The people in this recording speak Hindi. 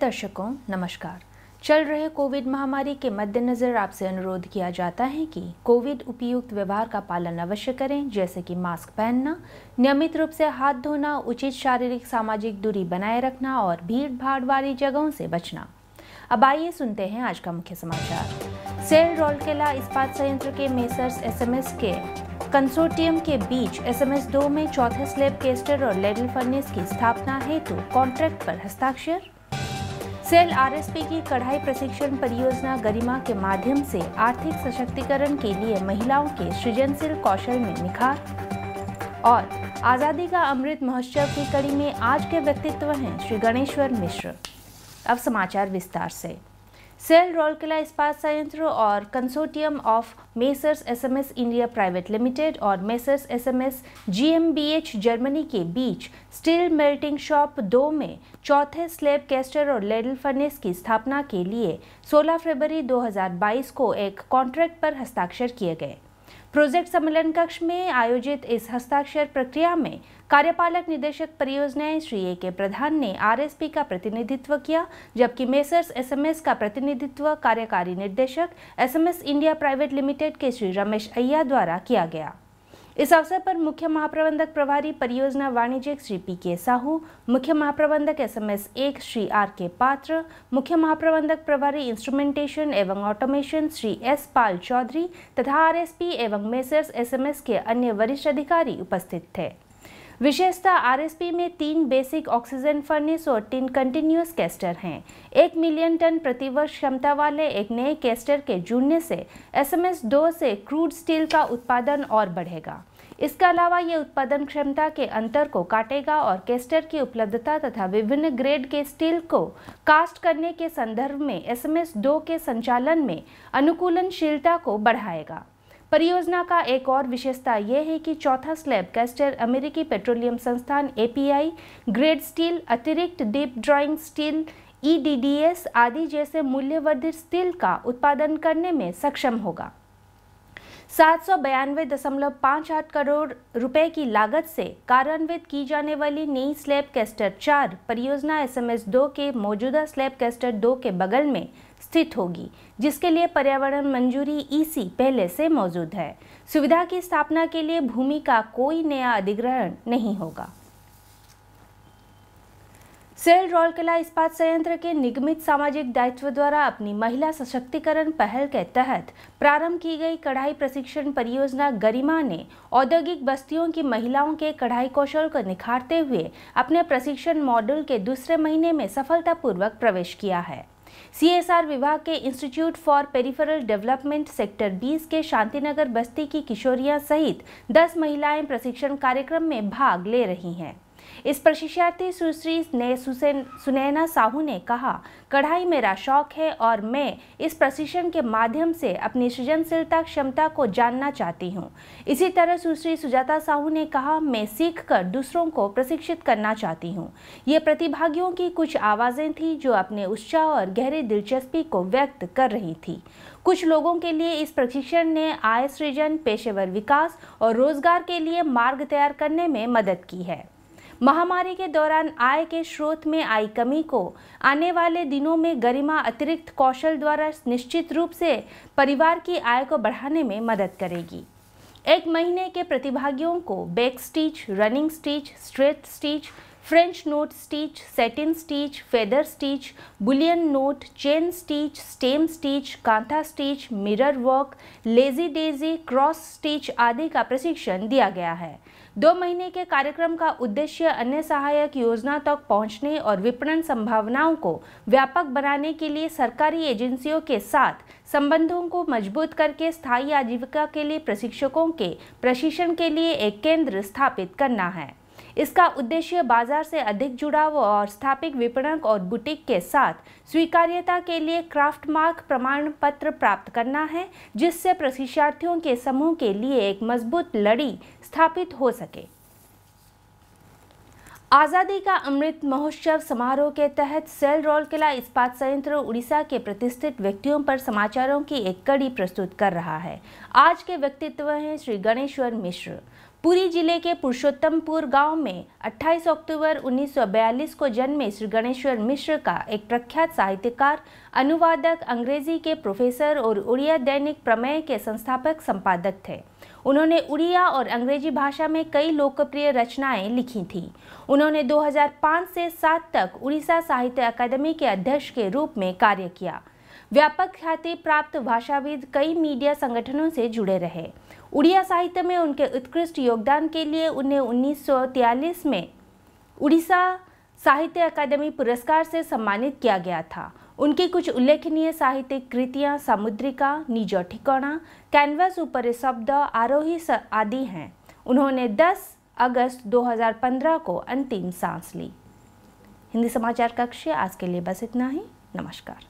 दर्शकों नमस्कार। चल रहे कोविड महामारी के मद्देनजर आपसे अनुरोध किया जाता है कि कोविड उपयुक्त व्यवहार का पालन अवश्य करें, जैसे कि मास्क पहनना, नियमित रूप से हाथ धोना, उचित शारीरिक सामाजिक दूरी बनाए रखना और भीड़ भाड़ वाली जगहों से बचना। अब आइए सुनते हैं आज का मुख्य समाचार। सेल राउरकेला इस्पात संयंत्र के मेसर्स एसएमएस के कंसोर्टियम के बीच एसएमएस 2 में चौथे स्लैब कैस्टर और लेडल फर्नेस की स्थापना हेतु कॉन्ट्रैक्ट पर हस्ताक्षर। सेल आरएसपी की कढ़ाई प्रशिक्षण परियोजना गरिमा के माध्यम से आर्थिक सशक्तिकरण के लिए महिलाओं के सृजनशील कौशल में निखार। और आज़ादी का अमृत महोत्सव की कड़ी में आज के व्यक्तित्व हैं श्री गणेश्वर मिश्र। अब समाचार विस्तार से। सेल राउरकेला इस्पात संयंत्र और consortium of messrs SMS India private limited और मेसर्स एसएमएस जीएमबीएच जर्मनी के बीच स्टील मेल्टिंग शॉप 2 में चौथे स्लैब कैस्टर और लेडल फर्नेस की स्थापना के लिए 16 फरवरी 2022 को एक कॉन्ट्रैक्ट पर हस्ताक्षर किए गए। प्रोजेक्ट सम्मेलन कक्ष में आयोजित इस हस्ताक्षर प्रक्रिया में कार्यपालक निदेशक परियोजनाएं श्री ए.के. प्रधान ने आरएसपी का प्रतिनिधित्व किया, जबकि मेसर्स एसएमएस का प्रतिनिधित्व कार्यकारी निर्देशक एसएमएस इंडिया प्राइवेट लिमिटेड के श्री रमेश अय्या द्वारा किया गया। इस अवसर पर मुख्य महाप्रबंधक प्रभारी परियोजना वाणिज्यिक श्री पी.के. साहू, मुख्य महाप्रबंधक एसएमएस 1 श्री आर.के. पात्र, मुख्य महाप्रबंधक प्रभारी इंस्ट्रूमेंटेशन एवं ऑटोमेशन श्री एस. पाल चौधरी तथा आरएसपी एवं मेसर्स एसएमएस के अन्य वरिष्ठ अधिकारी उपस्थित थे। विशेषतः आरएसपी में 3 बेसिक ऑक्सीजन फर्नेस और 3 कंटिन्यूअस कैस्टर हैं। 1 मिलियन टन प्रतिवर्ष क्षमता वाले एक नए कैस्टर के जुड़ने से एसएमएस 2 से क्रूड स्टील का उत्पादन और बढ़ेगा। इसके अलावा ये उत्पादन क्षमता के अंतर को काटेगा और कैस्टर की उपलब्धता तथा विभिन्न ग्रेड के स्टील को कास्ट करने के संदर्भ में एसएमएस 2 के संचालन में अनुकूलनशीलता को बढ़ाएगा। परियोजना का एक और विशेषता यह है कि चौथा स्लैब कैस्टर अमेरिकी पेट्रोलियम संस्थान एपीआई ग्रेड स्टील, अतिरिक्त डीप ड्राइंग स्टील, ईडीडीएस आदि जैसे मूल्यवर्धित स्टील का उत्पादन करने में सक्षम होगा। 792.58 करोड़ रुपए की लागत से कार्यान्वित की जाने वाली नई स्लैब कैस्टर 4 परियोजना एसएमएस 2 के मौजूदा स्लैब कैस्टर 2 के बगल में स्थित होगी, जिसके लिए पर्यावरण मंजूरी ईसी पहले से मौजूद है। सुविधा की स्थापना के लिए भूमि का कोई नया अधिग्रहण नहीं होगा। सेल राउरकेला इस्पात संयंत्र के निगमित सामाजिक दायित्व द्वारा अपनी महिला सशक्तिकरण पहल के तहत प्रारंभ की गई कढ़ाई प्रशिक्षण परियोजना गरिमा ने औद्योगिक बस्तियों की महिलाओं के कढ़ाई कौशल को निखारते हुए अपने प्रशिक्षण मॉड्यूल के दूसरे महीने में सफलतापूर्वक प्रवेश किया है। सीएसआर विभाग के institute for peripheral development sector 20 के शांतिनगर बस्ती की किशोरियां सहित 10 महिलाएं प्रशिक्षण कार्यक्रम में भाग ले रही हैं। इस प्रशिक्षार्थी सुश्री सुनैना साहू ने कहा, कढ़ाई मेरा शौक है और मैं इस प्रशिक्षण के माध्यम से अपनी सृजनशीलता क्षमता को जानना चाहती हूँ। इसी तरह सुश्री सुजाता साहू ने कहा, मैं सीखकर दूसरों को प्रशिक्षित करना चाहती हूँ। ये प्रतिभागियों की कुछ आवाज़ें थीं जो अपने उत्साह और गहरी दिलचस्पी को व्यक्त कर रही थी। कुछ लोगों के लिए इस प्रशिक्षण ने आय सृजन, पेशेवर विकास और रोजगार के लिए मार्ग तैयार करने में मदद की है। महामारी के दौरान आय के स्रोत में आई कमी को आने वाले दिनों में गरिमा अतिरिक्त कौशल द्वारा निश्चित रूप से परिवार की आय को बढ़ाने में मदद करेगी। 1 महीने के प्रतिभागियों को back stitch, running stitch, straight stitch, French note stitch, satin stitch, feather stitch, Boolean note, chain stitch, stem stitch, kantha stitch, mirror work, lazy Daisy, cross stitch आदि का प्रशिक्षण दिया गया है। 2 महीने के कार्यक्रम का उद्देश्य अन्य सहायक योजना तक पहुंचने और विपणन संभावनाओं को व्यापक बनाने के लिए सरकारी एजेंसियों के साथ संबंधों को मजबूत करके स्थायी आजीविका के लिए प्रशिक्षकों के प्रशिक्षण के लिए एक केंद्र स्थापित करना है। इसका उद्देश्य बाजार से अधिक जुड़ाव और स्थापित विपणक और बुटीक के साथ स्वीकार्यता के लिए क्राफ्ट मार्क प्रमाण पत्र प्राप्त करना है, जिससे प्रशिक्षार्थियों के समूह के लिए एक मजबूत लड़ी स्थापित हो सके। आज़ादी का अमृत महोत्सव समारोह के तहत सेल राउरकेला इस्पात संयंत्र उड़ीसा के प्रतिष्ठित व्यक्तियों पर समाचारों की एक कड़ी प्रस्तुत कर रहा है। आज के व्यक्तित्व हैं श्री गणेश्वर मिश्र। पुरी जिले के पुरुषोत्तमपुर गांव में 28 अक्टूबर 1942 को जन्मे श्री गणेश्वर मिश्र का एक प्रख्यात साहित्यकार, अनुवादक, अंग्रेजी के प्रोफेसर और उड़िया दैनिक प्रमेय के संस्थापक संपादक थे। उन्होंने उड़िया और अंग्रेजी भाषा में कई लोकप्रिय रचनाएं लिखी थीं। उन्होंने 2005 से 7 तक उड़ीसा साहित्य अकादमी के अध्यक्ष के रूप में कार्य किया। व्यापक ख्याति प्राप्त भाषाविद कई मीडिया संगठनों से जुड़े रहे। उड़िया साहित्य में उनके उत्कृष्ट योगदान के लिए उन्हें 1943 में उड़ीसा साहित्य अकादमी पुरस्कार से सम्मानित किया गया था। उनकी कुछ उल्लेखनीय साहित्यिक कृतियां समुद्रिका, निजो ठिकाना, कैनवस ऊपर शब्द, आरोही आदि हैं। उन्होंने 10 अगस्त 2015 को अंतिम सांस ली। हिंदी समाचार कक्ष आज के लिए बस इतना ही। नमस्कार।